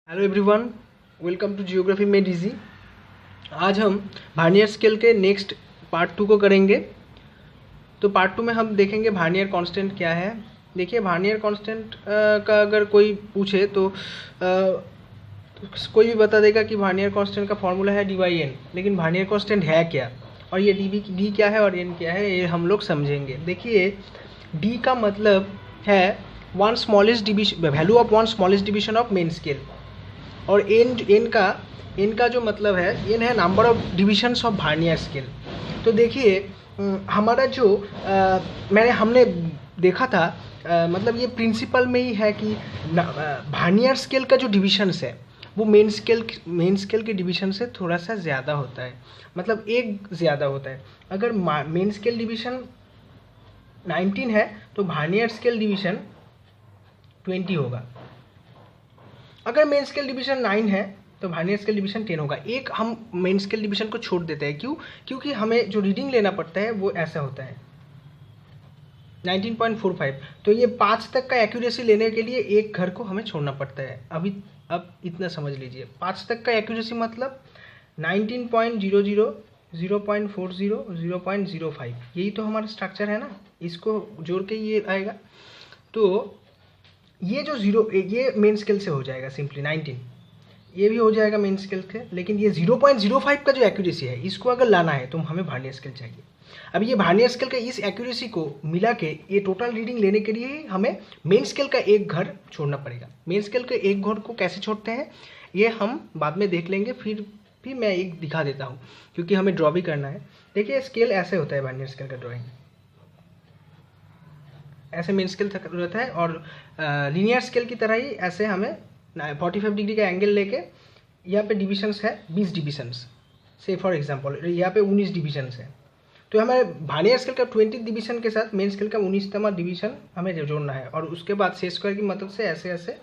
Hello everyone, welcome to geography made easy. आज हम vernier scale के नेक्स्ट पार्ट 2 को करेंगे। तो पार्ट 2 में हम देखेंगे वर्नियर कांस्टेंट क्या है। देखिए, वर्नियर कांस्टेंट का अगर कोई पूछे तो कोई भी बता देगा कि वर्नियर कांस्टेंट का फॉर्मूला है डी बाई एन, लेकिन वर्नियर कांस्टेंट है क्या और ये डी क्या है और एन क्या है, ये हम लोग समझेंगे। देखिए, डी का मतलब है one smallest division, value of one smallest division of main scale. और एन का जो मतलब है, एन है number of divisions of vernier scale. तो देखिए, हमारा जो हमने देखा था, मतलब ये प्रिंसिपल में ही है कि वर्नियर स्केल का जो डिविजन्स है वो मेन स्केल के डिवीजन से थोड़ा सा ज़्यादा होता है, मतलब एक ज़्यादा होता है। अगर मेन स्केल डिवीजन 19 है तो वर्नियर स्केल डिवीजन 20 होगा। अगर मेन स्केल डिवीजन 9 है तो वर्नियर स्केल डिवीजन 10 होगा। एक हम मेन स्केल डिवीजन को छोड़ देते हैं, क्यों? क्योंकि हमें जो रीडिंग लेना पड़ता है वो ऐसा होता है 19.45। तो ये 5 तक का एक्यूरेसी लेने के लिए एक घर को हमें छोड़ना पड़ता है। अब इतना समझ लीजिए, 5 तक का एक्यूरेसी मतलब 19.00, 0.40, 0.05, यही तो हमारा स्ट्रक्चर है ना, इसको जोड़ के ये आएगा। तो ये जो ये मेन स्केल से हो जाएगा सिंपली 19, ये भी हो जाएगा मेन स्केल से, लेकिन ये 0.05 का जो एक्यूरेसी है इसको अगर लाना है तो हमें वर्नियर स्केल चाहिए। अब ये वर्नियर स्केल का इस एक्यूरेसी को मिला के ये टोटल रीडिंग लेने के लिए हमें मेन स्केल का एक घर छोड़ना पड़ेगा। मेन स्केल के एक घर को कैसे छोड़ते हैं ये हम बाद में देख लेंगे, फिर भी मैं एक दिखा देता हूँ क्योंकि हमें ड्रॉ भी करना है। देखिए, स्केल ऐसे होता है वर्नियर स्केल का ड्रॉइंग, ऐसे मेन स्केल रहता है और लीनियर स्केल की तरह ही ऐसे हमें 45 डिग्री का एंगल लेके यहाँ पे डिविजन्स है 20 डिविजन्स, से फॉर एग्जांपल यहाँ पे 19 डिविजन्स है। तो हमें वर्नियर स्केल का 20 डिवीजन के साथ मेन स्केल का 19वां डिवीजन हमें जोड़ना है और उसके बाद से स्क्वायर की मदद से ऐसे ऐसे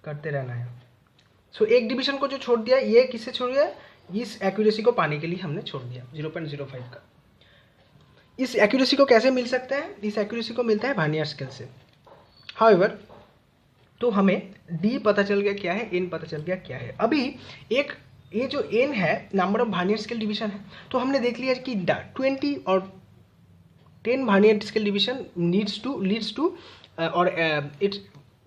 करते रहना है। सो एक डिवीजन को जो छोड़ दिया, ये किससे छोड़ दिया? इस एक्यूरेसी को पाने के लिए हमने छोड़ दिया 0.05 का। इस एक्यूरेसी को कैसे मिल सकता है? इस एक्यूरेसी को मिलता है वर्नियर स्केल से। हाउएवर, तो हमें डी पता चल गया क्या है, एन पता चल गया क्या है। अभी एक ये जो एन है number of vernier scale division है, तो हमने देख लिया कि 20 और 10 vernier scale division leads to और इट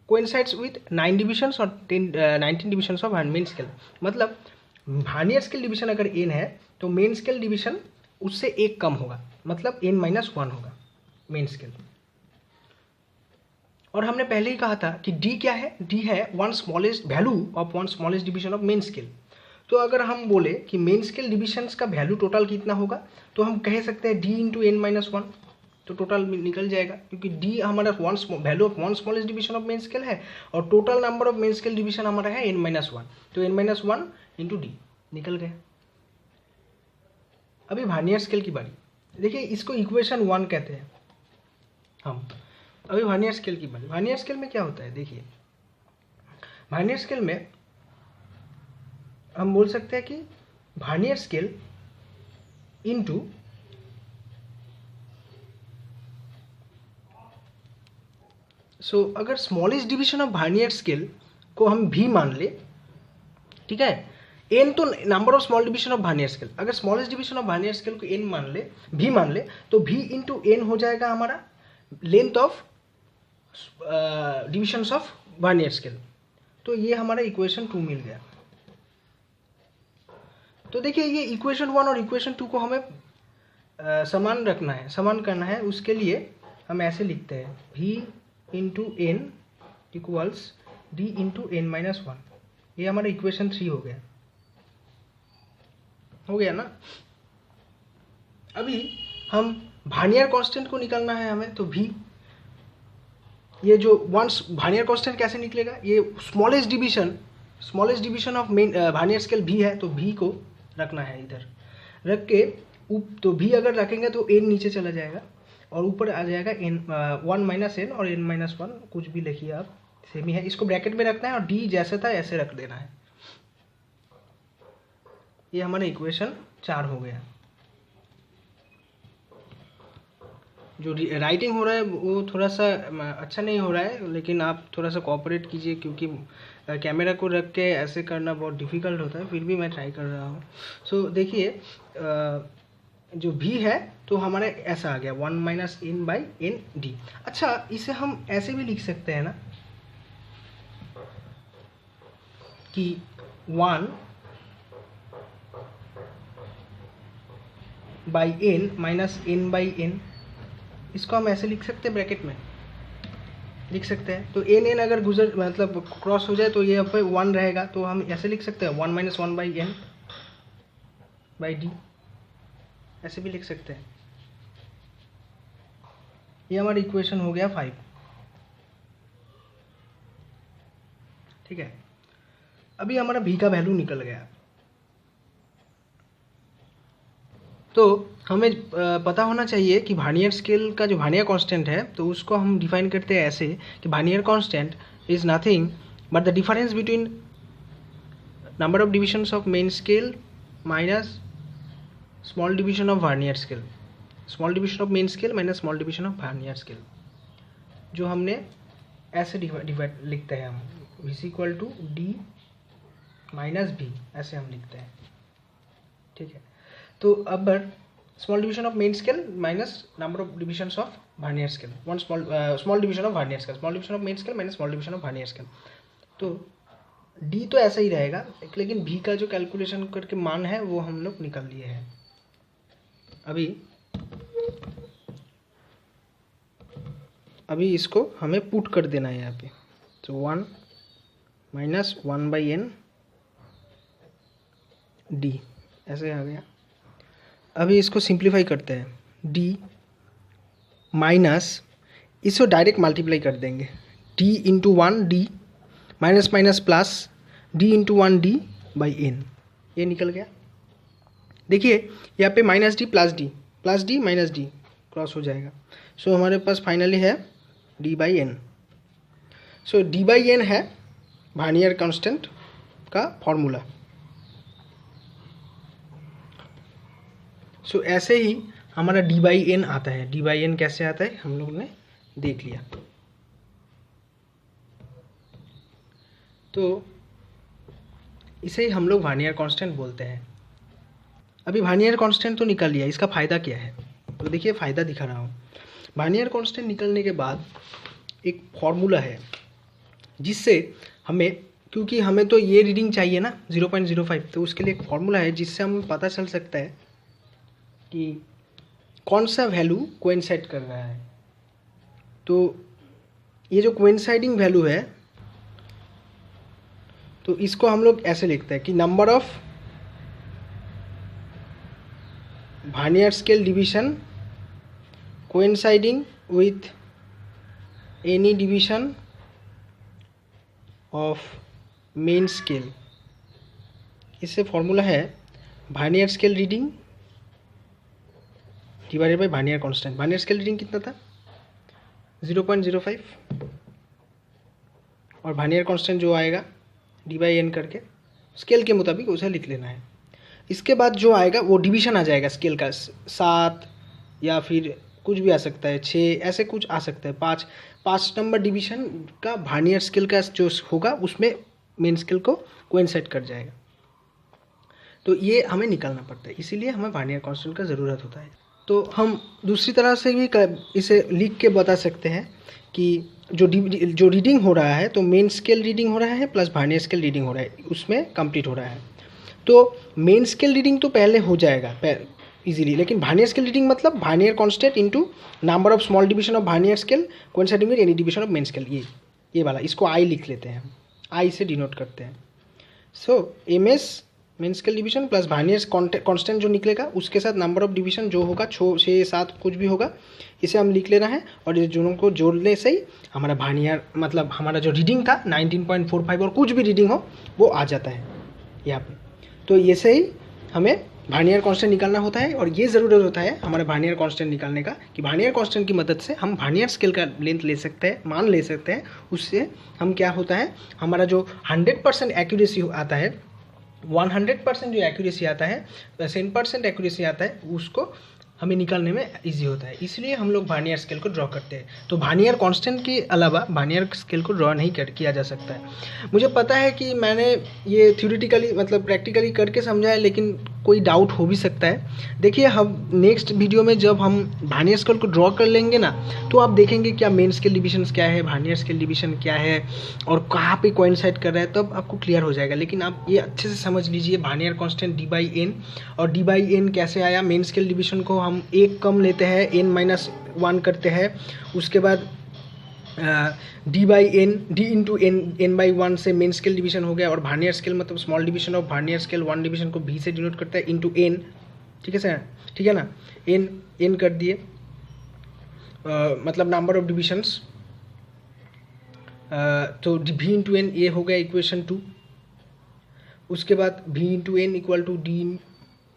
कोइंसाइड्स विथ 9 डिविजन्स और 19 डिविजन्स ऑफ मेन स्केल। मतलब वर्नियर स्केल डिवीजन अगर एन है तो मेन स्केल डिवीजन उससे एक कम होगा, मतलब n-1 होगा मेन स्केल। और हमने पहले ही कहा था कि डी क्या है? डी है one smallest value of one smallest division of main scale. तो अगर हम बोले कि मेन स्केल डिविजन्स का वैल्यू टोटल कितना होगा तो हम कह सकते हैं डी इंटू n-1, तो टोटल निकल जाएगा, क्योंकि डी हमारा value of one smallest division of main scale है और total number of main scale division हमारा है n-1, तो n-1 इंटू डी निकल गया। अभी वर्नियर स्केल की बारी। देखिए, इसको इक्वेशन 1 कहते हैं हम। अभी वर्नियर स्केल की बारी। वर्नियर स्केल में क्या होता है? देखिए, वर्नियर स्केल में हम बोल सकते हैं कि वर्नियर स्केल इनटू अगर smallest division of vernier scale को हम भी मान ले, ठीक है, एन तो number of small division of vernier scale, अगर smallest division of vernier scale को एन मान ले, भी मान ले, तो भी इंटू एन हो जाएगा हमारा length of divisions of vernier scale. तो ये हमारा इक्वेशन 2 मिल गया। तो देखिए, ये इक्वेशन 1 और इक्वेशन 2 को हमें समान रखना है, समान करना है। उसके लिए हम ऐसे लिखते हैं v into n equals d into n-1। ये हमारा इक्वेशन 3 हो गया ना। अभी हम वर्नियर कांस्टेंट को निकालना है हमें, तो v, ये जो वंस वर्नियर कांस्टेंट कैसे निकलेगा? ये smallest division of main vernier scale भी है, तो v को रखना है इधर रख के तो v अगर रखेंगे तो n नीचे चला जाएगा और ऊपर आ जाएगा n 1 - n और n-1, कुछ भी लिखिए आप, सेम ही है। इसको ब्रैकेट में रखना है और d जैसे था ऐसे रख देना है। ये हमारा इक्वेशन 4 हो गया। जो राइटिंग हो रहा है वो थोड़ा सा अच्छा नहीं हो रहा है, लेकिन आप थोड़ा सा कोऑपरेट कीजिए, क्योंकि कैमरा को रख के ऐसे करना बहुत डिफ़िकल्ट होता है, फिर भी मैं ट्राई कर रहा हूँ। सो देखिए जो भी है तो हमारा ऐसा आ गया 1 - n/n/d। अच्छा, इसे हम ऐसे भी लिख सकते हैं ना कि 1/n - n/n, इसको हम ऐसे लिख सकते हैं, ब्रैकेट में लिख सकते हैं। तो n अगर गुजर मतलब क्रॉस हो जाए तो ये पे 1 रहेगा, तो हम ऐसे लिख सकते हैं 1 - 1/n/d, ऐसे भी लिख सकते हैं। ये हमारा इक्वेशन हो गया 5। ठीक है, अभी हमारा v का वैल्यू निकल गया। तो हमें पता होना चाहिए कि वर्नियर स्केल का जो वर्नियर कांस्टेंट है, तो उसको हम डिफाइन करते हैं ऐसे कि vernier constant is nothing but the difference between number of divisions of main scale minus small division of vernier scale, small division of main scale minus small division of vernier scale, जो हमने ऐसे divide लिखते हैं हम, v = d - v, ऐसे हम लिखते हैं। ठीक है, तो अब small division of main scale minus number of divisions of vernier scale, one small division of vernier scale, small division of main scale minus small division of vernier scale. तो D तो ऐसा ही रहेगा, लेकिन भी का जो कैलकुलेशन करके मान है वो हम लोग निकाल लिए हैं। अभी इसको हमें पुट कर देना है यहाँ पे, तो 1 - 1/n/d ऐसे आ गया। अभी इसको सिंप्लीफाई करते हैं, d माइनस इसको डायरेक्ट मल्टीप्लाई कर देंगे, d × 1d minus minus plus d × 1d/n, ये निकल गया। देखिए यहाँ पे -d plus d minus d cross हो जाएगा, सो हमारे पास फाइनली है d/n। सो d/n है वर्नियर कांस्टेंट का फॉर्मूला। सो ऐसे ही हमारा d/n आता है। d/n कैसे आता है हम लोग ने देख लिया। तो इसे ही हम लोग वर्नियर कांस्टेंट बोलते हैं। अभी वर्नियर कांस्टेंट तो निकल लिया, इसका फ़ायदा क्या है? तो देखिए फ़ायदा दिखा रहा हूँ। वर्नियर कांस्टेंट निकलने के बाद एक फॉर्मूला है जिससे हमें, क्योंकि हमें तो ये रीडिंग चाहिए ना 0.05, तो उसके लिए एक फॉर्मूला है जिससे हमें पता चल सकता है कि कौन सा वैल्यू कोइंसाइड कर रहा है। तो ये जो कोइंसाइडिंग वैल्यू है, तो इसको हम लोग ऐसे लिखते हैं कि number of vernier scale division coinciding with any division of main scale. इससे फॉर्मूला है vernier scale reading divided by vernier constant. Vernier scale reading कितना था? 0.05, और वर्नियर कांस्टेंट जो आएगा d/n करके स्केल के मुताबिक उसे लिख लेना है। इसके बाद जो आएगा वो डिवीजन आ जाएगा स्केल का, 7 या फिर कुछ भी आ सकता है, 6, ऐसे कुछ आ सकता है, 5 नंबर डिवीजन का वर्नियर स्केल का जो होगा उसमें मेन स्केल को कोइंसाइड कर जाएगा। तो ये हमें निकालना पड़ता है, इसीलिए हमें वर्नियर कांस्टेंट का ज़रूरत होता है। तो हम दूसरी तरह से भी इसे लिख के बता सकते हैं कि जो रीडिंग हो रहा है, तो मेन स्केल रीडिंग हो रहा है प्लस वर्नियर स्केल रीडिंग हो रहा है, उसमें कंप्लीट हो रहा है। तो मेन स्केल रीडिंग तो पहले हो जाएगा इजीली, लेकिन वर्नियर स्केल रीडिंग मतलब vernier constant into number of small division of vernier scale coinciding with any division of main scale, ये वाला, इसको आई लिख लेते हैं, आई से डिनोट करते हैं। सो MS main scale division plus vernier constant जो निकलेगा उसके साथ नंबर ऑफ डिवीजन जो होगा 6, 7 कुछ भी होगा, इसे हम लिख लेना है, और ये दोनों को जोड़ने से ही हमारा वर्नियर मतलब हमारा जो रीडिंग था 19.45 और कुछ भी रीडिंग हो वो आ जाता है यहाँ पे। तो ये से ही हमें वर्नियर कांस्टेंट निकालना होता है, और ये ज़रूरत होता है हमारे वर्नियर कांस्टेंट निकालने का कि वर्नियर कांस्टेंट की मदद से हम वर्नियर स्केल का लेंथ ले सकते हैं, मान ले सकते हैं। उससे हम क्या होता है, हमारा जो 100% एक्यूरेसी आता है, 100% जो एक्यूरेसी आता है, 10% एक्यूरेसी आता है, उसको हमें निकालने में इजी होता है, इसलिए हम लोग वर्नियर स्केल को ड्रॉ करते हैं। तो वर्नियर कांस्टेंट के अलावा वर्नियर स्केल को ड्रॉ नहीं किया जा सकता है। मुझे पता है कि मैंने ये थ्योरेटिकली मतलब प्रैक्टिकली करके समझा है, लेकिन कोई डाउट हो भी सकता है। देखिए, हम नेक्स्ट वीडियो में जब हम वर्नियर स्केल को ड्रॉ कर लेंगे ना, तो आप देखेंगे क्या मेन स्केल डिविजन क्या है, वर्नियर स्केल डिविजन क्या है और कहाँ पे कोइंसाइड कर रहा है, तब आपको क्लियर हो जाएगा। लेकिन आप ये अच्छे से समझ लीजिए, वर्नियर कांस्टेंट d/n, और d/n कैसे आया। मेन स्केल डिविजन को हम एक कम लेते हैं, n-1 करते हैं, उसके बाद d/n, d इंटू n/1 से मेन स्केल डिवीजन हो गया। और वर्नियर स्केल मतलब small division of vernier scale, 1 division को v से डिनोट करता है, इंटू n। ठीक है सर, ठीक है ना, n कर दिए, मतलब नंबर ऑफ डिविजन्स। तो v इंटू n ये हो गया इक्वेशन 2। उसके बाद v into n equal to d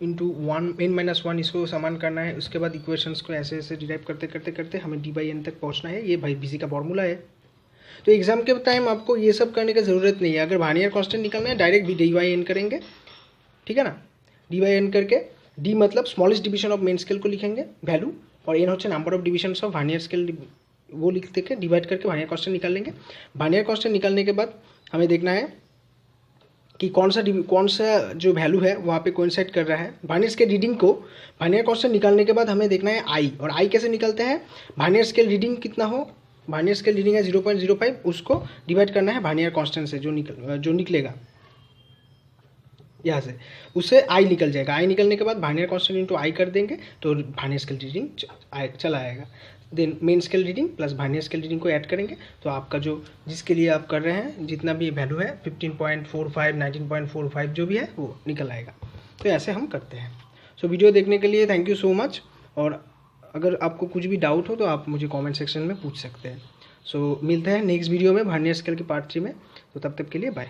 into n-1, इसको समान करना है। उसके बाद इक्वेशंस को ऐसे ऐसे डिराइव करते करते करते हमें d/n तक पहुंचना है। ये भाई बीसी का फॉर्मूला है। तो एग्जाम के टाइम आपको ये सब करने की ज़रूरत नहीं है। अगर वर्नियर कांस्टेंट निकालना है, डायरेक्ट d/n करेंगे, ठीक है ना। d/n करके d मतलब smallest division of main scale को लिखेंगे वैल्यू, और n होচ্ছে number of divisions of vernier scale, वो लिखते के डिवाइड करके वर्नियर कांस्टेंट निकाल लेंगे। वर्नियर कांस्टेंट निकालने के बाद हमें देखना है कि कौन सा जो वैल्यू है वहाँ पे कोइंसाइड कर रहा है। वर्नियर स्केल रीडिंग को वर्नियर कांस्टेंट निकालने के बाद हमें देखना है आई, और आई कैसे निकलते हैं, वर्नियर स्केल रीडिंग कितना हो, वर्नियर स्केल रीडिंग है 0.05, उसको डिवाइड करना है वर्नियर कांस्टेंट से, जो निकलेगा यहाँ से, उससे आई निकल जाएगा। आई निकलने के बाद वर्नियर कांस्टेंट इंटू आई कर देंगे तो वर्नियर स्केल रीडिंग चला आएगा। Then main scale reading plus vernier scale reading को ऐड करेंगे, तो आपका जो जिसके लिए आप कर रहे हैं जितना भी वैल्यू है 15.45, 19.45 जो भी है वो निकल आएगा। तो ऐसे हम करते हैं। सो वीडियो देखने के लिए थैंक यू सो मच, और अगर आपको कुछ भी डाउट हो तो आप मुझे कमेंट सेक्शन में पूछ सकते हैं। सो मिलते हैं नेक्स्ट वीडियो में वर्नियर स्केल के पार्ट 3 में। तो तब तक के लिए बाय।